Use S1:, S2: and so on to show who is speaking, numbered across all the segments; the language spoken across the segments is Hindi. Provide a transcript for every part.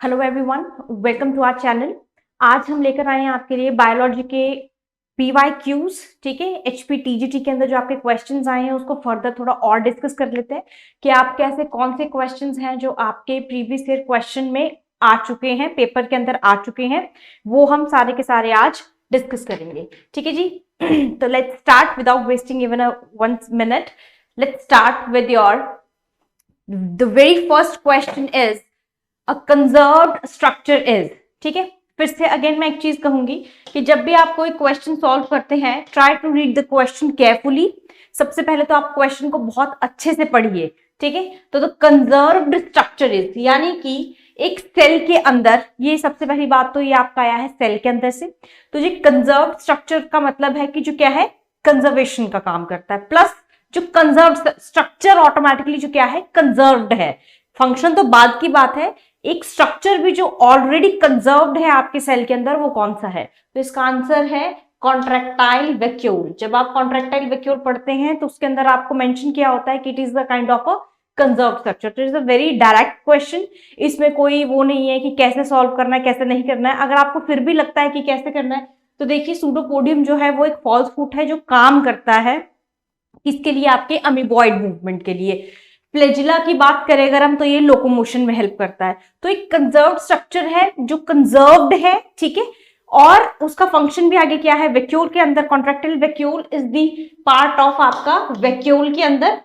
S1: Hello everyone, welcome to our channel. आज हम लेकर आए हैं आपके लिए बायोलॉजी के PYQs। ठीक है, HPTGT के अंदर जो आपके क्वेश्चंस आए हैं उसको फर्दर थोड़ा और डिस्कस कर लेते हैं कि आप कैसे कौन से क्वेश्चंस हैं जो आपके प्रीवियस ईयर क्वेश्चन में आ चुके हैं, पेपर के अंदर आ चुके हैं, वो हम सारे के सारे आज डिस्कस करेंगे। ठीक है जी। तो let's start without wasting even a 1 minute. Let's start with your the very first question is a conserved structure is. ठीक है, फिर से अगेन मैं एक चीज कहूंगी कि जब भी आप कोई क्वेश्चन सॉल्व करते हैं, try to read the question carefully. सबसे पहले तो आप क्वेश्चन को बहुत अच्छे से पढ़िए। ठीक है, तो द कंजर्व्ड स्ट्रक्चर इज यानी कि एक सेल के अंदर, ये सबसे पहली बात तो ये आपका आया है सेल के अंदर से, तो ये कंजर्व्ड स्ट्रक्चर का मतलब है कि जो क्या है, कंजर्वेशन का काम करता है। प्लस जो कंजर्व्ड स्ट्रक्चर ऑटोमेटिकली जो क्या है, कंजर्व्ड है। फंक्शन तो बाद की बात है, एक स्ट्रक्चर भी जो ऑलरेडी कंजर्व्ड है आपके सेल के अंदर, वो कौन सा है? तो इसका आंसर है कॉन्ट्रैक्टाइल वैक्यूल। जब आप कॉन्ट्रैक्टाइल वैक्यूल पढ़ते हैं तो उसके अंदर आपको मेंशन किया होता है कि it is the kind of a conserved structure. तो it is a very direct question, इसमें कोई वो नहीं है कि कैसे सॉल्व करना है कैसे नहीं करना है। अगर आपको फिर भी लगता है कि कैसे करना है, तो देखिए सूडोपोडियम जो है वो एक फॉल्स फूट है जो काम करता है किसके लिए, आपके अमीबॉइड मूवमेंट के लिए। फ्लैजिला की बात करें अगर हम, तो ये लोकोमोशन में हेल्प करता है। तो एक कंजर्व्ड स्ट्रक्चर है जो कंजर्व्ड है। ठीक है, और उसका फंक्शन भी आगे क्या है, वैक्यूल के अंदर। Contractile vacuole is the part of आपका वैक्यूल के अंदर।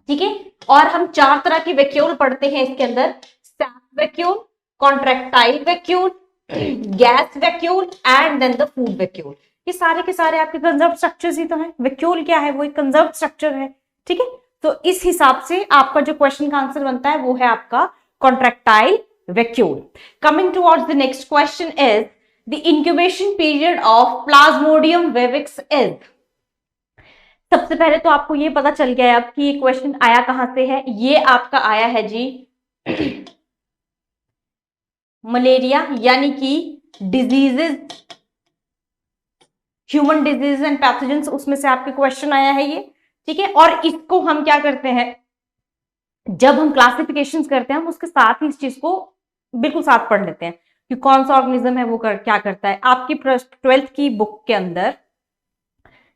S1: ठीक है, और हम 4 तरह की वैक्यूल पढ़ते हैं इसके अंदर, sap vacuole, contractile vacuole, gas vacuole and then the food vacuole. ये सारे के सारे आपके कंजर्व्ड स्ट्रक्चर्स ही तो हैं। वैक्यूल क्या है, वो एक कंजर्व्ड स्ट्रक्चर है। ठीक है, तो इस हिसाब से आपका जो क्वेश्चन का आंसर बनता है वो है आपका contractile vacuole. Coming towards the next question is the incubation period of plasmodium vivax is. सबसे पहले तो आपको ये पता चल गया है अब कि ये क्वेश्चन आया कहां से है। ये आपका आया है जी मलेरिया यानी कि diseases, human disease and pathogens, उसमें से आपके क्वेश्चन आया है ये। ठीक है, और इसको हम क्या करते हैं, जब हम क्लासिफिकेशंस करते हैं हम उसके साथ ही इस चीज को बिल्कुल साथ पढ़ लेते हैं कि कौन सा ऑर्गेनिज्म है वो क्या करता है। आपकी 12th की बुक के अंदर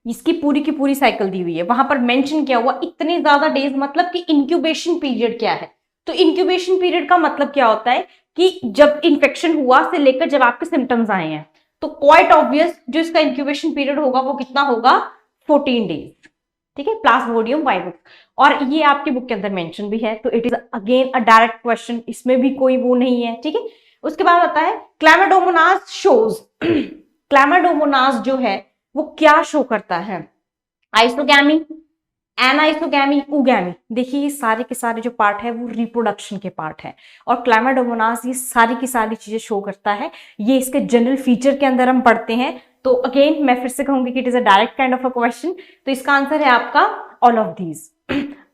S1: इसकी पूरी की पूरी साइकिल दी हुई है, वहां पर मेंशन किया हुआ इतने ज्यादा डेज, मतलब कि इंक्यूबेशन पीरियड क्या है। तो इंक्यूबेशन पीरियड का मतलब क्या होता है कि जब इन्फेक्शन हुआ से लेकर जब आपके सिम्टम्स आए हैं, तो क्वाइट ऑब्वियस जो इसका इंक्यूबेशन पीरियड होगा वो कितना होगा, 14 डेज। ठीक है, प्लाज्मोडियम वाइविक्स, और ये आपकी बुक के अंदर मेंशन भी है। तो it is again a direct question, इसमें भी कोई वो नहीं है। ठीक है, उसके बाद आता है क्लैमाडोमोनास शोज। क्लैमाडोमोनास जो है वो क्या शो करता है, आइसोगैमी, एनाइसोगैमी, उगैमी। देखिए ये सारे के सारे जो पार्ट है वो रिप्रोडक्शन के पार्ट है, और क्लैमाडोमोनास ये सारी की सारी चीजें शो करता है। ये इसके जनरल फीचर के अंदर हम पढ़ते हैं। तो अगेन मैं फिर से कहूंगी कि it is a direct kind of a question. तो इसका आंसर है आपका ऑल ऑफ दीज।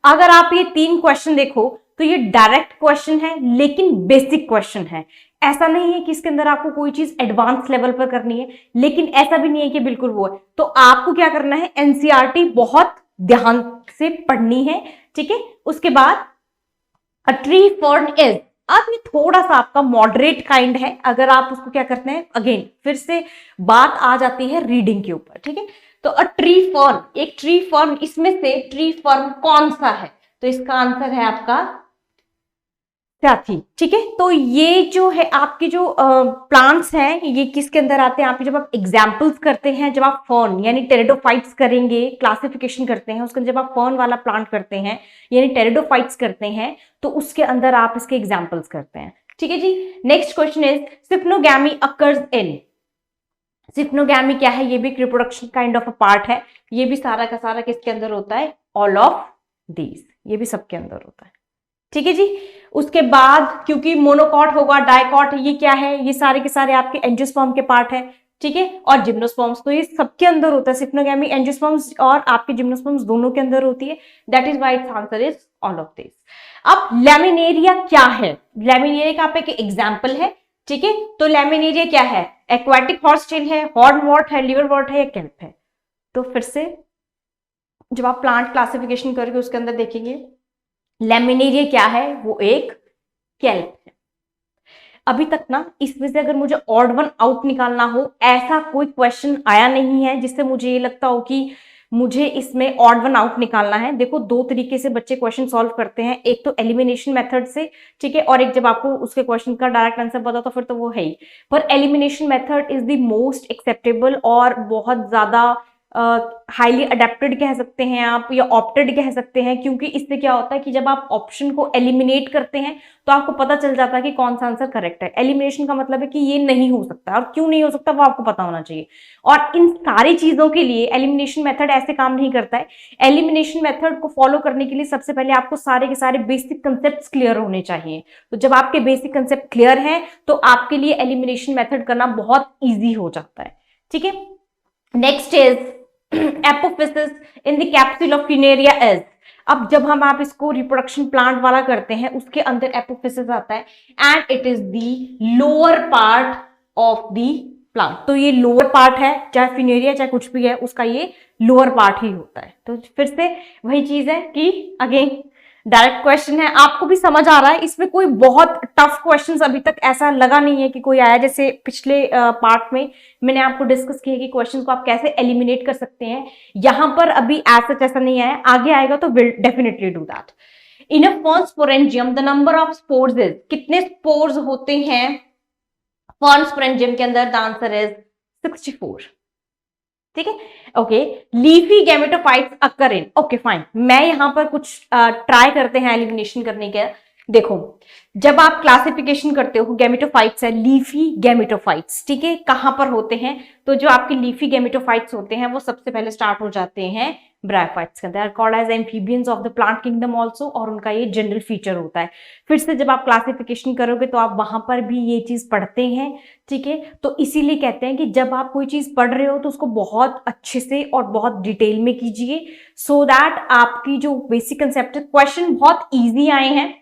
S1: अगर आप ये 3 क्वेश्चन देखो तो ये डायरेक्ट क्वेश्चन है लेकिन बेसिक क्वेश्चन है। ऐसा नहीं है कि इसके अंदर आपको कोई चीज एडवांस लेवल पर करनी है, लेकिन ऐसा भी नहीं है कि बिल्कुल वो है। तो आपको क्या करना है, एनसीईआरटी बहुत ध्यान से पढ़नी है। ठीक है, उसके बाद अ ट्री फर्न इज, अब ये थोड़ा सा आपका मॉडरेट काइंड है। अगर आप उसको क्या करते हैं, अगेन फिर से बात आ जाती है रीडिंग के ऊपर। ठीक है, तो अ ट्री फर्न, एक ट्री फर्न, इसमें से ट्री फर्न कौन सा है? तो इसका आंसर है आपका साथी। ठीक है, तो ये जो है आपके जो प्लांट्स हैं ये किसके अंदर आते हैं, आपके जब आप एग्जाम्पल्स करते हैं, जब आप फर्न यानी टेरिडोफाइट्स करेंगे, क्लासिफिकेशन करते हैं उसके, जब आप फर्न वाला प्लांट करते हैं यानी टेरिडोफाइट्स करते हैं, तो उसके अंदर आप इसके एग्जाम्पल्स करते हैं। ठीक है जी, next question is siphonogamy occurs in. Siphonogamy क्या है, ये भी reproduction kind of a part है। ये भी सारा का सारा किसके अंदर होता है, ऑल ऑफ दीज, ये भी सबके अंदर होता है। ठीक है जी, उसके बाद क्योंकि मोनोकॉट होगा, डाइकॉट, ये क्या है, ये सारे के सारे आपके एंजियोस्पर्म के पार्ट है। ठीक है, और जिम्नोस्पर्म्स, तो ये सबके अंदर होता है। सिप्नोगैमी एंजियोस्पर्म्स और आपके जिम्नोस्पर्म्स दोनों के अंदर होती है। That is why it's answer is all of this. अब लैमिनेरिया क्या है, लैमिनेरिया का आप एक एग्जाम्पल है। ठीक है, तो लैमिनेरिया क्या है, एक्वाटिक हॉर्सटेल है, हॉर्नवॉर्ट है, लिवरवॉर्ट है या केल्प है? तो फिर से जब आप प्लांट क्लासिफिकेशन करके उसके अंदर देखेंगे, लैमिनेरिया क्या है, वो एक केल्प है। अभी तक ना इसमें से अगर मुझे ऑड वन आउट निकालना हो, ऐसा कोई क्वेश्चन आया नहीं है जिससे मुझे ये लगता हो कि मुझे इसमें ऑड वन आउट निकालना है। देखो, दो तरीके से बच्चे क्वेश्चन सॉल्व करते हैं, एक तो एलिमिनेशन मेथड से, ठीक है, और एक जब आपको उसके क्वेश्चन का डायरेक्ट आंसर पता तो फिर तो वो है ही। पर elimination method is the most acceptable और बहुत ज्यादा हाईली अडेप्टेड कह सकते हैं आप, या ऑप्टेड कह सकते हैं, क्योंकि इससे क्या होता है कि जब आप ऑप्शन को एलिमिनेट करते हैं तो आपको पता चल जाता है कि कौन सा आंसर करेक्ट है। एलिमिनेशन का मतलब है कि ये नहीं हो सकता, और क्यों नहीं हो सकता वो आपको पता होना चाहिए। और इन सारी चीजों के लिए एलिमिनेशन मेथड ऐसे काम नहीं करता है। एलिमिनेशन मेथड को फॉलो करने के लिए सबसे पहले आपको सारे के सारे बेसिक कंसेप्ट क्लियर होने चाहिए। तो जब आपके बेसिक कंसेप्ट क्लियर हैं तो आपके लिए एलिमिनेशन मेथड करना बहुत ईजी हो जाता है, ठीक है। Next is apophysis in the capsule of Funaria is. अब जब हम आप इसको रिप्रोडक्शन प्लांट वाला करते हैं, उसके अंदर एपोफिसिस आता है, and it is the lower part of the plant. तो ये लोअर पार्ट है, चाहे फ्यूनेरिया चाहे कुछ भी है, उसका ये लोअर पार्ट ही होता है। तो फिर से वही चीज है कि अगेन डायरेक्ट क्वेश्चन है, आपको भी समझ आ रहा है, इसमें कोई बहुत टफ क्वेश्चंस अभी तक ऐसा लगा नहीं है कि कोई आया। जैसे पिछले पार्ट में मैंने आपको डिस्कस किया कि क्वेश्चन को आप कैसे एलिमिनेट कर सकते हैं, यहां पर अभी ऐसा ऐसा नहीं आया, आगे आएगा तो will definitely do that. In a fern sporangium the number of spores is, कितने स्पोर्स होते हैं फर्न स्पोरेंजियम के अंदर? द आंसर इज 64, ठीक है। ओके, लीफी गैमेटोफाइट्स अकर इन, ओके फाइन। मैं यहां पर कुछ ट्राई करते हैं एलिमिनेशन करने के। देखो, जब आप क्लासिफिकेशन करते हो, गैमेटोफाइट्स है, लीफी गैमेटोफाइट्स, ठीक है, कहां पर होते हैं? तो जो आपके लीफी गैमेटोफाइट्स होते हैं वो सबसे पहले स्टार्ट हो जाते हैं ब्रायोफाइट्स के अंदर, called as amphibians of the plant kingdom also, और उनका ये जनरल फीचर होता है। फिर से जब आप क्लासिफिकेशन करोगे तो आप वहां पर भी ये चीज पढ़ते हैं, ठीक है। तो इसीलिए कहते हैं कि जब आप कोई चीज पढ़ रहे हो तो उसको बहुत अच्छे से और बहुत डिटेल में कीजिए, सो दैट आपकी जो बेसिक कंसेप्ट है, क्वेश्चन बहुत ईजी आए हैं,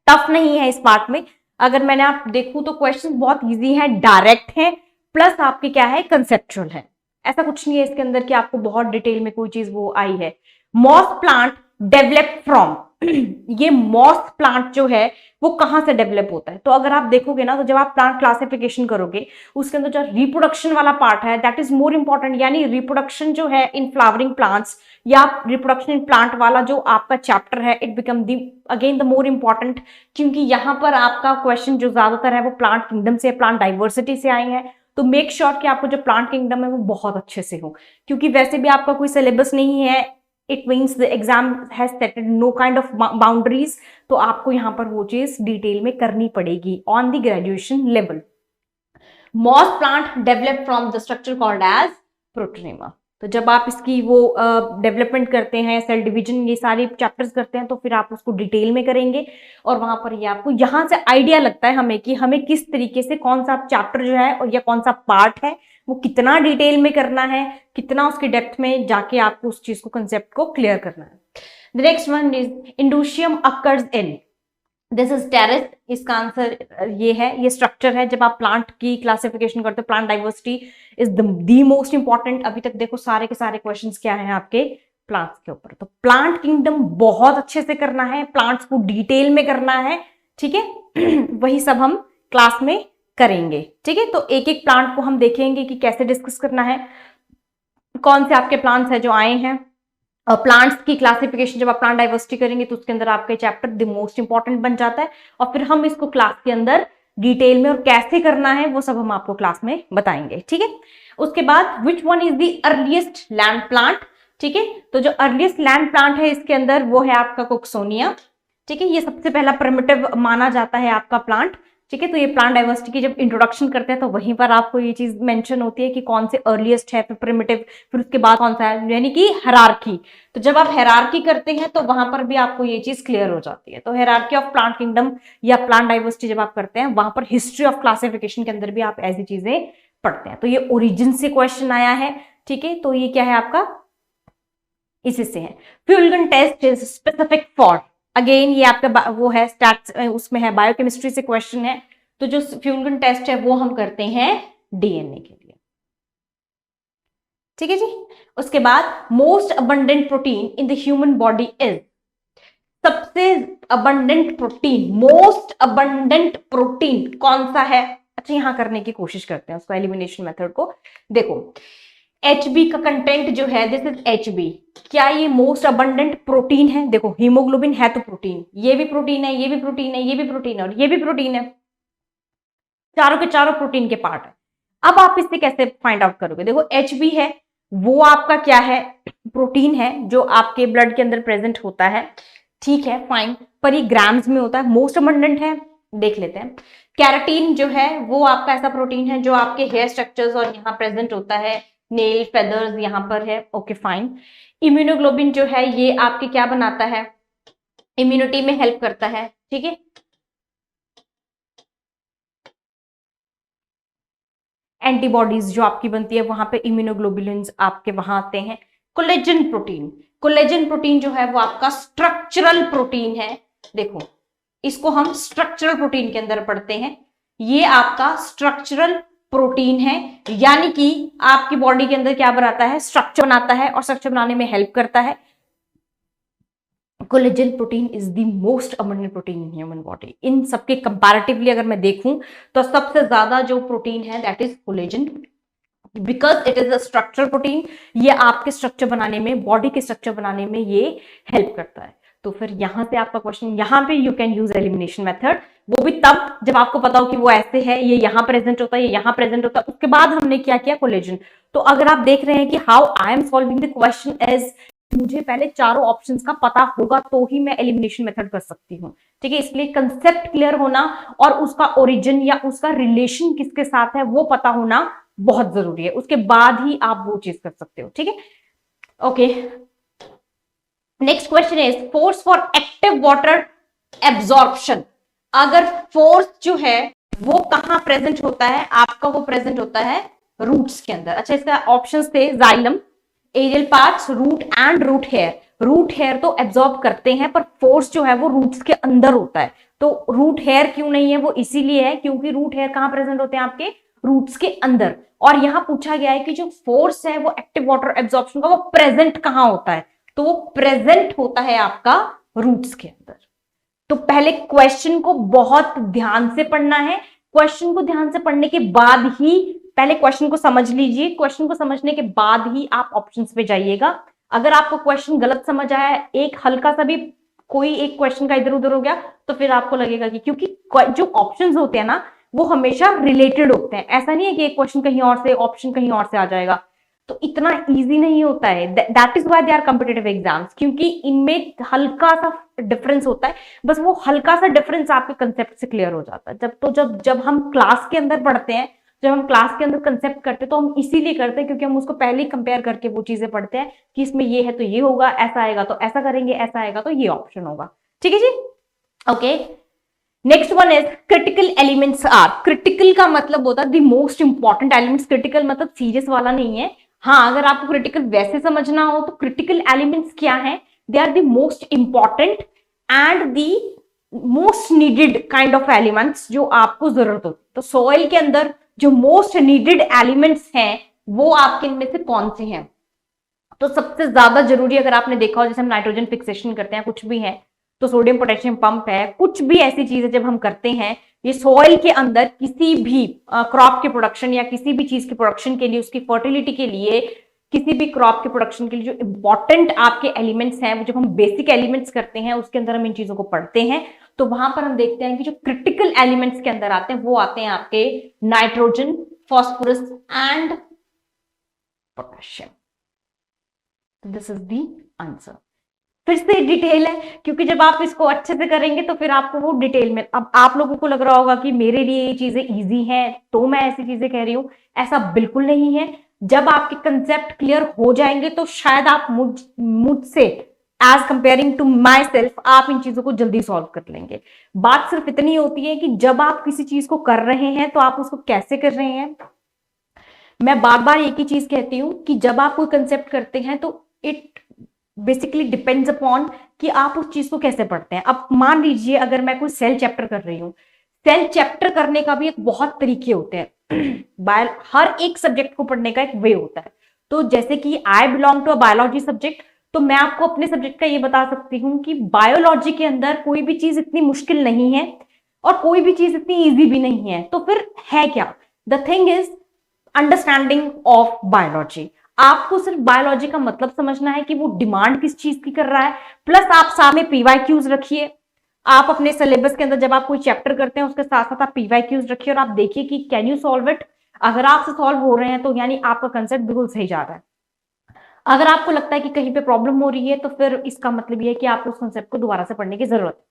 S1: टफ नहीं है इस पार्ट में। अगर मैंने आप देखूं तो क्वेश्चन बहुत इजी है, डायरेक्ट है, प्लस आपके क्या है, कंसेप्चुअल है। ऐसा कुछ नहीं है इसके अंदर कि आपको बहुत डिटेल में कोई चीज वो आई है। मॉस प्लांट डेवलप फ्रॉम, ये मॉस प्लांट जो है वो कहां से डेवलप होता है? तो अगर आप देखोगे ना, तो जब आप प्लांट क्लासिफिकेशन करोगे उसके अंदर जो रिप्रोडक्शन वाला पार्ट है दैट इज मोर इंपॉर्टेंट। यानी रिप्रोडक्शन जो है इन फ्लावरिंग प्लांट्स या रिप्रोडक्शन इन प्लांट वाला जो आपका चैप्टर है, it become the again the more important, क्योंकि यहां पर आपका क्वेश्चन जो ज्यादातर है वो प्लांट किंगडम से, प्लांट डाइवर्सिटी से आए हैं। तो मेक श्योर कि आपको जो प्लांट किंगडम है वो बहुत अच्छे से हो, क्योंकि वैसे भी आपका कोई सिलेबस नहीं है, it means the exam has settled know kind of boundaries. तो आपको यहां पर वो चीज डिटेल में करनी पड़ेगी on the graduation level. Moss plant develop from the structure called as protonema. तो जब आप इसकी वो डेवलपमेंट करते हैं, सेल डिवीजन, ये सारे चैप्टर्स करते हैं, तो फिर आप उसको डिटेल में करेंगे, और वहां पर ये आपको यहां से आइडिया लगता है हमें कि हमें किस तरीके से कौन सा चैप्टर जो है और या कौन सा पार्ट है वो कितना डिटेल में करना है, कितना उसके डेप्थ में जाके आपको उस चीज को, कंसेप्ट को क्लियर करना है। The next one is indusium occurs in, this is Pteris. इसका आंसर ये है, ये स्ट्रक्चर है। जब आप प्लांट की क्लासिफिकेशन करते हो, plant diversity is the most important. अभी तक देखो सारे के सारे क्वेश्चंस क्या हैं आपके प्लांट्स के ऊपर। तो प्लांट किंगडम बहुत अच्छे से करना है, प्लांट्स को डिटेल में करना है, ठीक है। वही सब हम क्लास में करेंगे, ठीक है। तो एक एक प्लांट को हम देखेंगे कि कैसे डिस्कस करना है, कौन से आपके प्लांट्स है जो आए हैं। और प्लांट्स की क्लासिफिकेशन जब आप प्लांट डाइवर्सिटी करेंगे तो उसके अंदर आपका चैप्टर द मोस्ट इंपॉर्टेंट बन जाता है, और फिर हम इसको क्लास के अंदर डिटेल में और कैसे करना है वो सब हम आपको क्लास में बताएंगे, ठीक है। उसके बाद which one is the earliest land plant, ठीक है। तो जो अर्लीस्ट लैंड प्लांट है इसके अंदर वो है आपका कोक्सोनिया, ठीक है। ये सबसे पहला प्रिमिटिव माना जाता है आपका प्लांट, ठीक है। तो ये प्लांट डाइवर्सिटी की जब इंट्रोडक्शन करते हैं तो वहीं पर आपको ये चीज मेंशन होती है कि कौन से अर्लीस्ट है, फिर प्रिमिटिव, फिर उसके बाद कौन सा है, यानी कि हायरार्की। तो जब आप हायरार्की करते हैं तो वहां पर भी आपको ये चीज क्लियर हो जाती है। तो हायरार्की ऑफ प्लांट किंगडम या प्लांट डाइवर्सिटी जब आप करते हैं, वहां पर हिस्ट्री ऑफ क्लासिफिकेशन के अंदर भी आप ऐसी चीजें पढ़ते हैं। तो ये ओरिजिन से क्वेश्चन आया है, ठीक है। तो ये क्या है आपका, इसी से है। Feulgen test is specific for, again ये आपका वो है स्टैट्स, उसमें है बायोकेमिस्ट्री से क्वेश्चन है। तो जो फ्यूलगन टेस्ट है वो हम करते हैं डीएनए के लिए, ठीक है जी। उसके बाद most abundant protein in the human body is, सबसे abundant protein, most abundant protein कौन सा है? अच्छा, यहां करने की कोशिश करते हैं उसको, एलिमिनेशन मेथड को। देखो HB का कंटेंट जो है, दिस इज HB, क्या ये मोस्ट अबंडेंट प्रोटीन है? देखो हीमोग्लोबिन है तो प्रोटीन, ये भी प्रोटीन है, ये भी प्रोटीन है, ये भी प्रोटीन है और ये भी प्रोटीन है, चारों के चारों प्रोटीन के पार्ट है। अब आप इससे कैसे फाइंड आउट करोगे? देखो HB है, वो आपका क्या है? प्रोटीन है जो आपके ब्लड के अंदर प्रेजेंट होता है, ठीक है फाइन, पर ये ग्राम्स में होता है, मोस्ट अबंडेंट है, देख लेते हैं। कैराटीन जो है वो आपका ऐसा प्रोटीन है जो आपके हेयर स्ट्रक्चर्स और यहाँ प्रेजेंट होता है, नेल फेदर्स यहाँ पर है, ओके फाइन। इम्यूनोग्लोबिन जो है ये आपके क्या बनाता है? इम्यूनिटी में हेल्प करता है, ठीक है। एंटीबॉडीज जो आपकी बनती है वहां पे इम्यूनोग्लोबुलिन्स आपके वहां आते हैं। कोलेजन प्रोटीन, कोलेजन प्रोटीन जो है वो आपका स्ट्रक्चरल प्रोटीन है। देखो इसको हम स्ट्रक्चरल प्रोटीन के अंदर पढ़ते हैं, ये आपका स्ट्रक्चरल प्रोटीन है, यानी कि आपकी बॉडी के अंदर क्या बनाता है? स्ट्रक्चर बनाता है और स्ट्रक्चर बनाने में हेल्प करता है। Collagen protein is the most abundant protein in human body. इन सबके कंपैरेटिवली अगर मैं देखूं तो सबसे ज्यादा जो प्रोटीन है that is collagen, because it is a structure protein. ये आपके स्ट्रक्चर बनाने में, बॉडी के स्ट्रक्चर बनाने में ये हेल्प करता है। तो फिर यहां से आपका क्वेश्चन, यहां पे you can use elimination method, वो भी तब जब आपको पता हो कि वो ऐसे है, ये यहां प्रेजेंट होता है, ये यहां प्रेजेंट होता है, उसके बाद हमने क्या किया? कोलेजन। तो अगर आप देख रहे हैं कि how I am solving the question as, मुझे पहले चारों ऑप्शंस का पता होगा तो ही मैं एलिमिनेशन मेथड कर सकती हूँ, ठीक है। इसलिए कंसेप्ट क्लियर होना और उसका ओरिजिन या उसका रिलेशन किसके साथ है वो पता होना बहुत जरूरी है, उसके बाद ही आप वो चीज कर सकते हो, ठीक है। Okay, next question is force for active water absorption. अगर फोर्स जो है वो कहां प्रेजेंट होता है? आपका वो प्रेजेंट होता है रूट्स के अंदर। अच्छा, इसका ऑप्शंस थे xylem, aerial parts, root and root hair. Root hair तो एब्जॉर्ब करते हैं पर फोर्स जो है वो रूट्स के अंदर होता है। तो रूट हेयर क्यों नहीं है? वो इसीलिए है क्योंकि रूट हेयर कहां प्रेजेंट होते हैं? आपके रूट्स के अंदर। और यहां पूछा गया है कि जो फोर्स है वो एक्टिव वाटर एब्जॉर्प्शन का, वो प्रेजेंट कहां होता है? तो वो प्रेजेंट होता है आपका रूट्स के अंदर। तो पहले क्वेश्चन को बहुत ध्यान से पढ़ना है, क्वेश्चन को ध्यान से पढ़ने के बाद ही, पहले क्वेश्चन को समझ लीजिए, क्वेश्चन को समझने के बाद ही आप ऑप्शंस पे जाइएगा। अगर आपको क्वेश्चन गलत समझ आया, एक हल्का सा भी कोई एक क्वेश्चन का इधर उधर हो गया, तो फिर आपको लगेगा कि, क्योंकि जो ऑप्शंस होते हैं ना वो हमेशा रिलेटेड होते हैं, ऐसा नहीं है कि एक क्वेश्चन कहीं और से, ऑप्शन कहीं और से आ जाएगा, तो इतना इजी नहीं होता है। That is why they are competitive exams, क्योंकि इनमें हल्का सा डिफरेंस होता है, बस वो हल्का सा डिफरेंस आपके कंसेप्ट से क्लियर हो जाता है। जब हम क्लास के अंदर पढ़ते हैं, जब हम क्लास के अंदर कंसेप्ट करते हैं, तो हम इसीलिए करते हैं क्योंकि हम उसको पहले ही कंपेयर करके वो चीजें पढ़ते हैं कि इसमें ये है तो ये होगा, ऐसा आएगा तो ऐसा करेंगे, ऐसा आएगा तो ये ऑप्शन होगा, ठीक है जी। Okay, next one is critical elements are. Critical का मतलब होता है the most important elements. Critical मतलब सीरियस वाला नहीं है। हाँ, अगर आपको क्रिटिकल वैसे समझना हो तो क्रिटिकल एलिमेंट्स क्या है? They are the most important and the most needed kind of elements जो आपको जरूरत होती है। तो सॉइल के अंदर जो मोस्ट नीडेड एलिमेंट्स हैं वो आपके इनमें से कौन से हैं? तो सबसे ज्यादा जरूरी, अगर आपने देखा हो, जैसे हम नाइट्रोजन फिक्सेशन करते हैं, कुछ भी है तो सोडियम पोटेशियम पंप है, कुछ भी ऐसी चीजें जब हम करते हैं, ये सॉइल के अंदर किसी भी क्रॉप के प्रोडक्शन या किसी भी चीज के प्रोडक्शन के लिए, उसकी फर्टिलिटी के लिए, किसी भी क्रॉप के प्रोडक्शन के लिए जो इंपॉर्टेंट आपके एलिमेंट्स हैं, वो जब हम बेसिक एलिमेंट्स करते हैं उसके अंदर हम इन चीजों को पढ़ते हैं, तो वहां पर हम देखते हैं कि जो क्रिटिकल एलिमेंट्स के अंदर आते हैं वो आते हैं आपके nitrogen, phosphorus and potassium. This is the answer. फिर से डिटेल है, क्योंकि जब आप इसको अच्छे से करेंगे तो फिर आपको वो डिटेल में, अब आप लोगों को लग रहा होगा कि मेरे लिए ये चीजें इजी हैं तो मैं ऐसी चीजें कह रही हूं, ऐसा बिल्कुल नहीं है। जब आपके कंसेप्ट क्लियर हो जाएंगे तो शायद आप मुझसे as comparing to myself आप इन चीजों को जल्दी सॉल्व कर लेंगे। बात सिर्फ इतनी होती है कि जब आप किसी चीज को कर रहे हैं तो आप उसको कैसे कर रहे हैं। मैं बार बार एक ही चीज कहती हूं कि जब आप कोई कंसेप्ट करते हैं तो इट बेसिकली डिपेंड्स अपॉन कि आप उस चीज को कैसे पढ़ते हैं। अब मान लीजिए अगर मैं कोई सेल चैप्टर कर रही हूं, सेल चैप्टर करने का भी एक बहुत तरीके होते हैं हर एक सब्जेक्ट को पढ़ने का एक वे होता है। तो जैसे कि I belong to a biology subject, तो मैं आपको अपने सब्जेक्ट का ये बता सकती हूँ कि बायोलॉजी के अंदर कोई भी चीज इतनी मुश्किल नहीं है और कोई भी चीज इतनी इजी भी नहीं है। तो फिर है क्या? The thing is understanding of biology. आपको सिर्फ बायोलॉजी का मतलब समझना है कि वो डिमांड किस चीज की कर रहा है, प्लस आप सामने पीवाईक्यूज रखिए। आप अपने सिलेबस के अंदर जब आप कोई चैप्टर करते हैं उसके साथ साथ आप पीवाईक्यूज रखिए और आप देखिए कि कैन यू सॉल्व इट। अगर आपसे सॉल्व हो रहे हैं तो यानी आपका कंसेप्ट बिल्कुल सही जा रहा है। अगर आपको लगता है कि कहीं पे प्रॉब्लम हो रही है तो फिर इसका मतलब ये है कि आपको उस कंसेप्ट को दोबारा से पढ़ने की जरूरत है।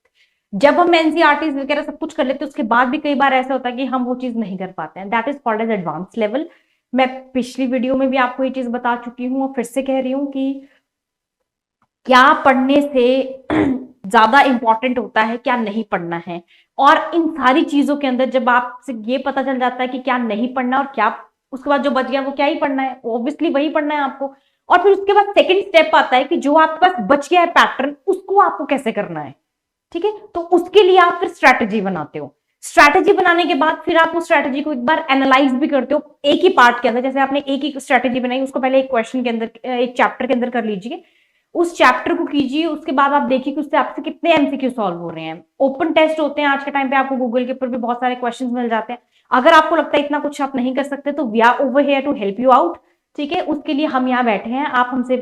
S1: जब हम एनसीईआरटी वगैरह सब कुछ कर लेते हैं उसके बाद भी कई बार ऐसा होता है कि हम वो चीज नहीं कर पाते हैं। That is called as advance level. मैं पिछली वीडियो में भी आपको ये चीज बता चुकी हूँ और फिर से कह रही हूँ कि क्या पढ़ने से ज्यादा इंपॉर्टेंट होता है क्या नहीं पढ़ना है। और इन सारी चीजों के अंदर जब आपसे ये पता चल जाता है कि क्या नहीं पढ़ना और क्या उसके बाद जो बच गया वो क्या ही पढ़ना है, ऑब्वियसली वही पढ़ना है आपको। और फिर उसके बाद सेकंड स्टेप आता है कि जो आपके पास बच गया है पैटर्न उसको आपको कैसे करना है। ठीक है, तो उसके लिए आप फिर स्ट्रैटेजी बनाते हो। स्ट्रैटेजी बनाने के बाद फिर आप उस स्ट्रैटेजी को एक बार एनालाइज भी करते हो एक ही पार्ट के अंदर। जैसे आपने एक ही स्ट्रैटेजी बनाई उसको पहले एक क्वेश्चन के अंदर एक चैप्टर के अंदर कर लीजिए, उस चैप्टर को कीजिए, उसके बाद आप देखिए कि उससे आपसे कितने एमसीक्यू सॉल्व हो रहे हैं। ओपन टेस्ट होते हैं आज के टाइम पे, आपको गूगल के ऊपर भी बहुत सारे क्वेश्चंस मिल जाते हैं। अगर आपको लगता है इतना कुछ आप नहीं कर सकते तो we are over here to help you out. ठीक है, उसके लिए हम यहाँ बैठे हैं, आप हमसे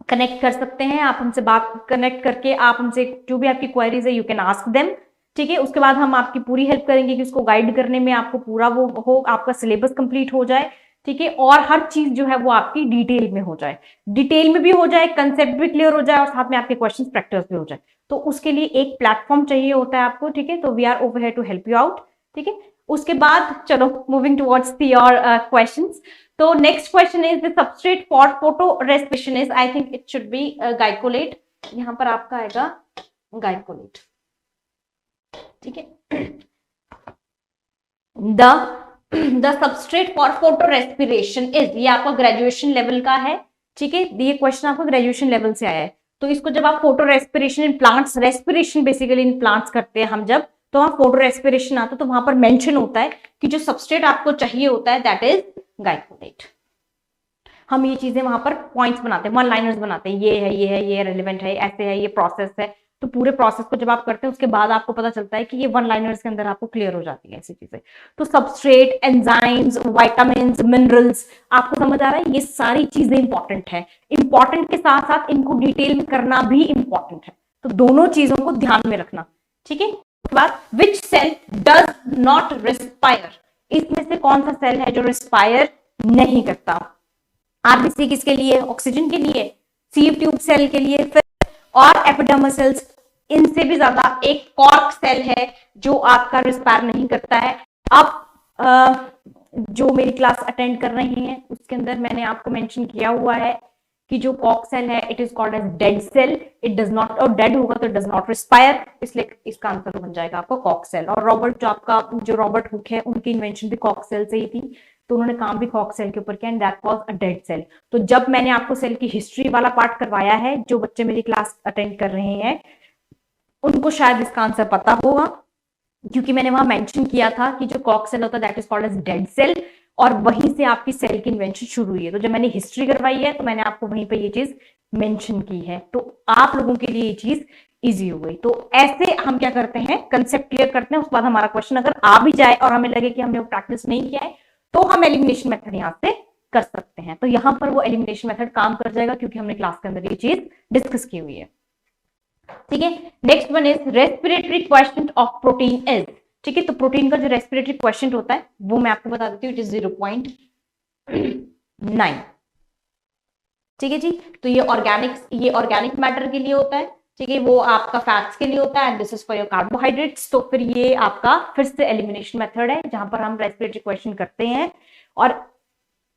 S1: कनेक्ट कर सकते हैं, आप हमसे बात कनेक्ट करके आप हमसे जो भी आपकी क्वेरीज है यू कैन आस्क देम। ठीक है, उसके बाद हम आपकी पूरी हेल्प करेंगे कि उसको गाइड करने में आपको पूरा वो हो, आपका सिलेबस कंप्लीट हो जाए। ठीक है, और हर चीज जो है वो आपकी डिटेल में हो जाए, डिटेल में भी हो जाए, कंसेप्ट भी क्लियर हो जाए और साथ में आपके क्वेश्चन प्रैक्टिस भी हो जाए। तो उसके लिए एक प्लेटफॉर्म चाहिए होता है आपको। ठीक है, तो we are over here to help you out. ठीक है, उसके बाद चलो मूविंग टुवर्ड्स योर क्वेश्चंस। तो next question is the substrate for photo respiration is, I think it should be glycolate. यहां पर आपका आएगा गाइकोलेट। ठीक है, the substrate for photo respiration is, ये आपका ग्रेजुएशन लेवल का है। ठीक है, ये क्वेश्चन आपको ग्रेजुएशन लेवल से आया है। तो इसको जब आप photo respiration in plants, respiration basically in plants करते हैं हम जब, तो वहां फोटो रेस्पिरेशन आता है तो वहां पर मेंशन होता है कि जो सबस्ट्रेट आपको चाहिए होता है दैट इज गाइकोलेट। हम ये चीजें वहां पर पॉइंट्स बनाते हैं, वन लाइनर्स बनाते हैं, ये है ये है ये रेलिवेंट है, ऐसे है, ये प्रोसेस है। तो पूरे प्रोसेस को जब आप करते हैं उसके बाद आपको पता चलता है कि ये वन लाइनर्स के अंदर आपको क्लियर हो जाती है ऐसी चीजें। तो सबस्ट्रेट, एंजाइम्स, वाइटामिन्स, मिनरल्स, आपको समझ आ रहा है, ये सारी चीजें इंपॉर्टेंट है। इंपॉर्टेंट के साथ साथ इनको डिटेल में करना भी इंपॉर्टेंट है, तो दोनों चीजों को ध्यान में रखना। ठीक है, उसके बाद विच सेल डज नॉट रिस्पायर, इसमें से कौन सा सेल है जो रिस्पायर नहीं करता। आरबीसी किसके लिए? ऑक्सीजन के लिए, सीव ट्यूब सेल के लिए, फिर और एपिडर्मल सेल्स। इनसे भी ज्यादा एक कॉर्क सेल है जो आपका रिस्पायर नहीं करता है। अब जो मेरी क्लास अटेंड कर रहे हैं उसके अंदर मैंने आपको मेंशन किया हुआ है कि जो कॉर्क सेल है it is called as dead cell, it does not, और डेड होगा तो डज नॉट रिस्पायर, इसलिए इसका आंसर बन जाएगा आपका कॉर्क सेल। और रॉबर्ट, जो आपका जो रॉबर्ट हुक है, उनकी इन्वेंशन भी कॉर्क सेल से ही थी, तो उन्होंने काम भी कॉर्क सेल के ऊपर किया and that was a dead cell. तो जब मैंने आपको सेल की हिस्ट्री वाला पार्ट करवाया है, जो बच्चे मेरी क्लास अटेंड कर रहे हैं उनको शायद इसका आंसर पता होगा, क्योंकि मैंने वहां मेंशन किया था कि जो कॉर्क सेल होता है that is called as dead cell, और वहीं से आपकी सेल की इन्वेंशन शुरू हुई है। तो जब मैंने हिस्ट्री करवाई है तो मैंने आपको वहीं पे ये चीज मेंशन की है, तो आप लोगों के लिए ये चीज इजी हो गई। तो ऐसे हम क्या करते हैं, कंसेप्ट क्लियर करते हैं, उसके बाद हमारा क्वेश्चन अगर आ भी जाए और हमें लगे कि हमने वो प्रैक्टिस नहीं किया है तो हम एलिमिनेशन मेथड यहां से कर सकते हैं। तो यहां पर वो एलिमिनेशन मेथड काम कर जाएगा क्योंकि हमने क्लास के अंदर ये चीज डिस्कस की हुई है। ठीक है, next one is respiratory question of protein is. ठीक है, तो प्रोटीन का जो रेस्पिरेटरी क्वेश्चन होता है वो मैं आपको बता देती हूँ, इट इज 0.9। ठीक है जी, तो ये ऑर्गेनिक मैटर के लिए होता है। ठीक है, वो आपका फैट्स के लिए होता है and this is for your carbohydrates. तो फिर ये आपका फिर से एलिमिनेशन मेथड है जहां पर हम रेस्पिरेटरी क्वेश्चन करते हैं, और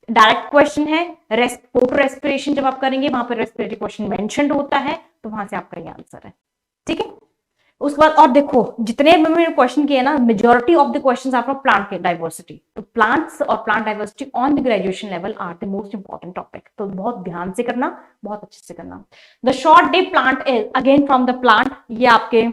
S1: डायरेक्ट क्वेश्चन है। फोटो रेस्पिरेशन जब आप करेंगे वहां पर रेस्पिरेटरी क्वेश्चन मेंशन्ड होता है, तो वहां से आपका ये आंसर है। ठीक है, उसके बाद और देखो जितने मैंने क्वेश्चन किए ना, majority of the questions are from plant diversity. तो प्लांट्स और plant diversity on the graduation level are the most important topic, तो बहुत ध्यान से करना, बहुत अच्छे से करना। The short day plant is again from the plant, ये आपके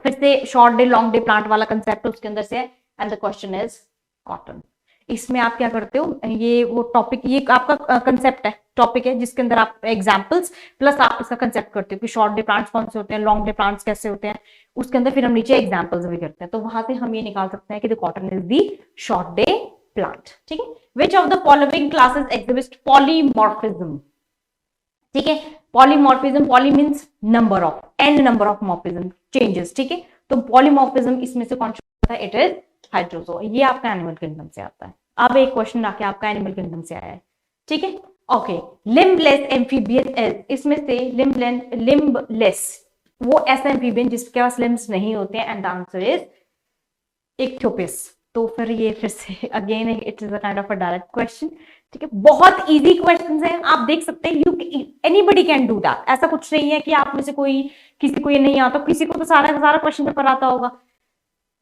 S1: फिर से short day long day plant वाला कंसेप्ट उसके अंदर से है, and the question is cotton. इसमें आप क्या करते हो, ये वो टॉपिक, ये आपका कंसेप्ट है, टॉपिक है जिसके अंदर आप एग्जाम्पल्स प्लस आप इसका कंसेप्ट करते हो कि शॉर्ट डे प्लांट्स कौन से होते हैं, लॉन्ग डे प्लांट्स कैसे होते हैं, उसके अंदर फिर हम नीचे एग्जाम्पल्स भी करते हैं। तो वहां से हम ये निकाल सकते हैं कि the cotton is the short day plant. ठीक है, which of the following classes exhibit polymorphism. ठीक है, polymorphism, poly means number of, n number of morphism changes. ठीक है, तो पॉलीमॉर्फिज्म इसमें से कौन सा होता है, इट इज हाइड्रोजो। ये आपका एनिमल किंगडम से आता है। अब एक क्वेश्चन आके आपका एनिमल किंगडम से आया है। ठीक है, ओके, लिम्बलेस एम्फीबियन, इसमें से लिम्बलेस वो ऐसा एम्फीबियन जिसके पास लिम्स नहीं होते हैं, एंड द आंसर इज इक्थोपिस। तो फिर ये फिर से again it is a kind of a direct question. ठीक है, बहुत इजी क्वेश्चंस हैं, आप देख सकते हैं, you anybody can do that. ऐसा कुछ नहीं है कि आप में से कोई, किसी को ये नहीं आता, किसी को तो सारा सारा क्वेश्चन पेपर आता होगा।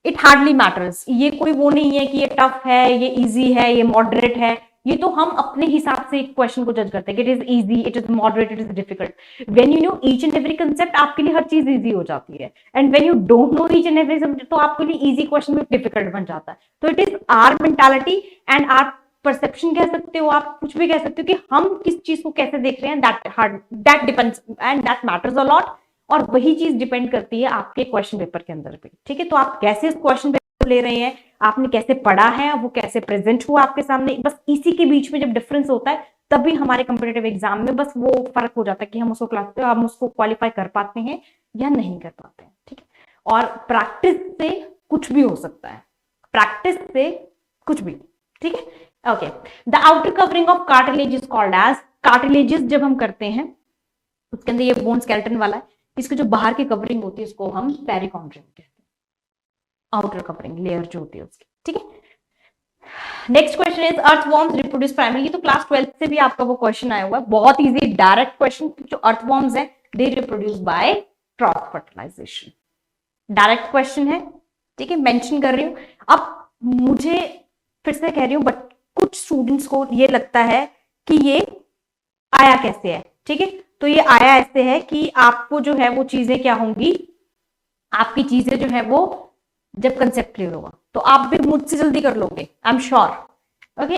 S1: इट हार्डली मैटर्स, ये कोई वो नहीं है कि ये टफ है, ये इजी है, ये मॉडरेट है। ये तो हम अपने हिसाब से एक क्वेश्चन को जज करते हैं कि it is easy, it is moderate, it is difficult. When you know each and every concept, आपके लिए हर चीज इजी हो जाती है, and when you don't know each and every subject, तो आपके लिए इजी क्वेश्चन भी डिफिकल्ट बन जाता है। तो it is our mentality and our perception कह सकते हो, आप कुछ भी कह सकते हो कि हम किस चीज को कैसे देख रहे हैं, that depends and that matters a lot. और वही चीज डिपेंड करती है आपके क्वेश्चन पेपर के अंदर भी। ठीक है, तो आप कैसे इस क्वेश्चन पेपर ले रहे हैं, आपने कैसे पढ़ा है, वो कैसे प्रेजेंट हुआ आपके सामने, बस इसी के बीच में जब डिफरेंस होता है तभी हमारे कंपिटेटिव एग्जाम में बस वो फर्क हो जाता है कि हम उसको क्वालिफाई कर पाते हैं या नहीं कर पाते हैं। ठीक है, और प्रैक्टिस से कुछ भी हो सकता है, प्रैक्टिस से कुछ भी। ठीक है, okay, the outer covering of cartilage is called as, cartilages जब हम करते हैं उसके अंदर ये बोन स्केलेटन वाला है, इसकी जो बाहर की कवरिंग होती है इसको हम पेरिकॉन्ड्रियम कहते हैं, आउटर कवरिंग लेयर जो होती है उसकी। ठीक है, next question is earthworms reproduce primary. ये तो क्लास 12 से भी आपका वो क्वेश्चन आया हुआ है, बहुत इजी डायरेक्ट क्वेश्चन। जो अर्थवॉर्म्स है they reproduce by cross fertilization, direct question है। ठीक है, मेंशन कर रही हूं। अब मुझे फिर से कह रही हूं, बट कुछ स्टूडेंट्स को ये लगता है कि ये आया कैसे है। ठीक है, तो ये आया ऐसे है कि आपको जो है वो चीजें क्या होंगी, आपकी चीजें जो है वो जब कंसेप्ट क्लियर होगा तो आप भी मुझसे जल्दी कर लोगे, I am sure. Okay,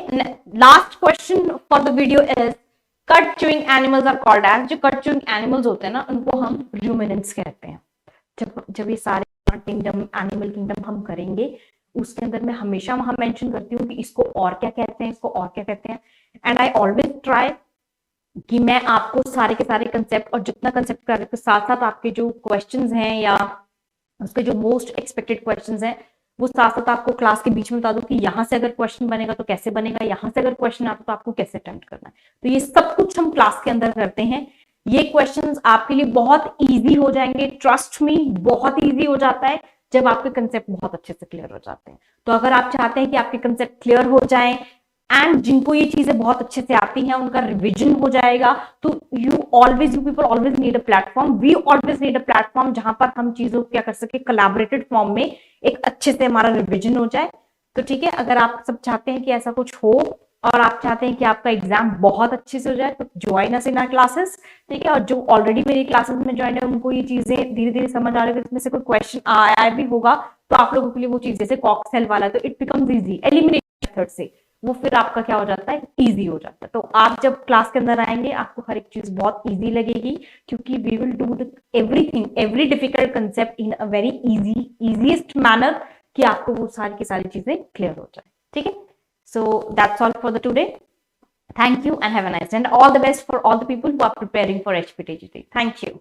S1: last question for the video is cud chewing animals are called as. जो कट च्यूइंग एनिमल्स होते हैं ना उनको हम रूमिनेंट्स कहते हैं। जब ये सारे किंगडम, एनिमल किंगडम हम करेंगे उसके अंदर मैं हमेशा वहां मेंशन करती हूँ कि इसको और क्या कहते हैं, इसको और क्या कहते हैं, एंड आई ऑलवेज ट्राई कि मैं आपको सारे के सारे कंसेप्ट और जितना कंसेप्ट कर रहे के साथ साथ आपके जो क्वेश्चंस हैं या उसके जो मोस्ट एक्सपेक्टेड क्वेश्चंस हैं वो साथ साथ आपको क्लास के बीच में बता दूं कि यहाँ से अगर क्वेश्चन बनेगा तो कैसे बनेगा, यहाँ से अगर क्वेश्चन आता तो आपको कैसे अटेम्प्ट करना है। तो ये सब कुछ हम क्लास के अंदर करते हैं। ये क्वेश्चंस आपके लिए बहुत ईजी हो जाएंगे, ट्रस्ट मी, बहुत ईजी हो जाता है जब आपके कंसेप्ट बहुत अच्छे से क्लियर हो जाते हैं। तो अगर आप चाहते हैं कि आपके कंसेप्ट क्लियर हो जाएं एंड जिनको ये चीजें बहुत अच्छे से आती हैं उनका रिवीजन हो जाएगा, तो you people always need a platform, we always need a platform जहां पर हम चीजों को क्या कर सके, कोलैबोरेटेड फॉर्म में एक अच्छे से हमारा रिवीजन हो जाए। तो ठीक है, अगर आप सब चाहते हैं कि ऐसा कुछ हो और आप चाहते हैं कि आपका एग्जाम बहुत अच्छे से हो जाए तो join us in our classes. ठीक है, और जो ऑलरेडी मेरी क्लासेस में ज्वाइन है उनको ये चीजें धीरे धीरे समझ आ रही है, इसमें से कोई क्वेश्चन आया भी होगा तो आप लोगों के लिए वो चीज जैसे कॉक्सेल वाला तो it becomes easy, elimination method से वो फिर आपका क्या हो जाता है, इजी हो जाता है। तो आप जब क्लास के अंदर आएंगे आपको हर एक चीज बहुत इजी लगेगी, क्योंकि we will do everything, every difficult concept in a very easiest manner कि आपको वो सारी की सारी चीजें क्लियर हो जाए। ठीक है, so that's all for the today. Thank you and have a nice day, and all the best for all the people who are preparing for HPTGT. Thank you.